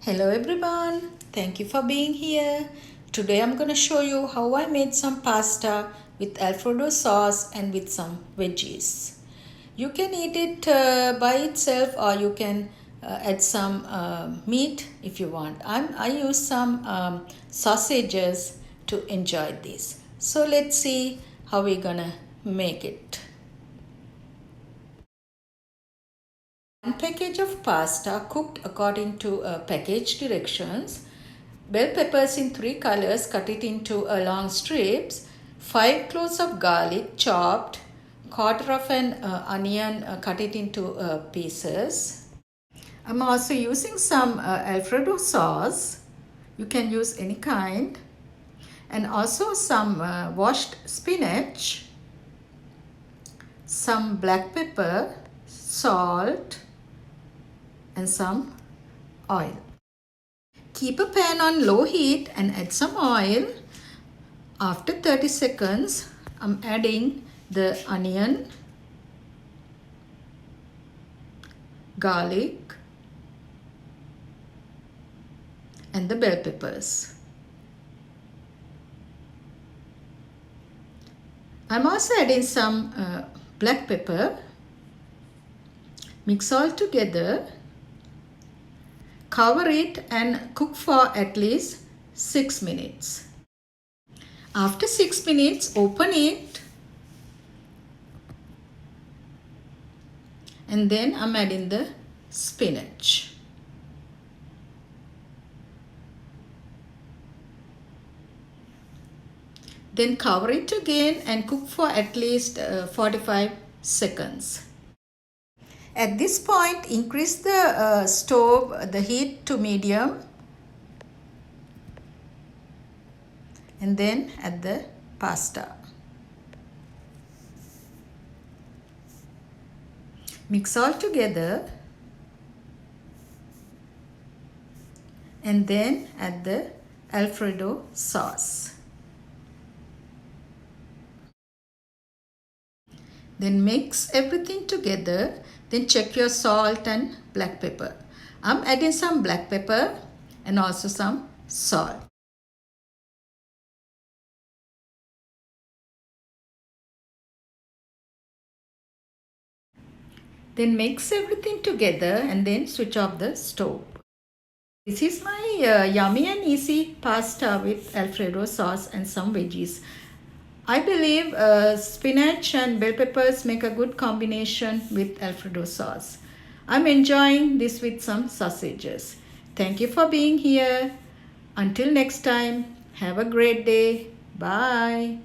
Hello everyone, thank you for being here. Today I'm going to show you how I made some pasta with Alfredo sauce and with some veggies. You can eat it by itself or you can add some meat if you want. I use some sausages to enjoy this. So let's see how we're going to make it. 1 package of pasta cooked according to package directions. Bell peppers in 3 colors, cut it into long strips. 5 cloves of garlic chopped. Quarter of an onion, cut it into pieces. I'm also using some Alfredo sauce. You can use any kind. And also some washed spinach. Some black pepper, salt, and some oil. Keep a pan on low heat and add some oil. After 30 seconds, I'm adding the onion, garlic, and the bell peppers. I'm also adding some black pepper. Mix all together. Cover it and cook for at least 6 minutes. After 6 minutes, open it. And then I'm adding the spinach. Then cover it again and cook for at least 45 seconds. At this point, increase the stove, the heat to medium, and then add the pasta. Mix all together and then add the Alfredo sauce. Then mix everything together. Then check your salt and black pepper. I'm adding some black pepper and also some salt. Then mix everything together and then switch off the stove. This is my yummy and easy pasta with Alfredo sauce and some veggies. I believe spinach and bell peppers make a good combination with Alfredo sauce. I'm enjoying this with some sausages. Thank you for being here. Until next time, have a great day. Bye.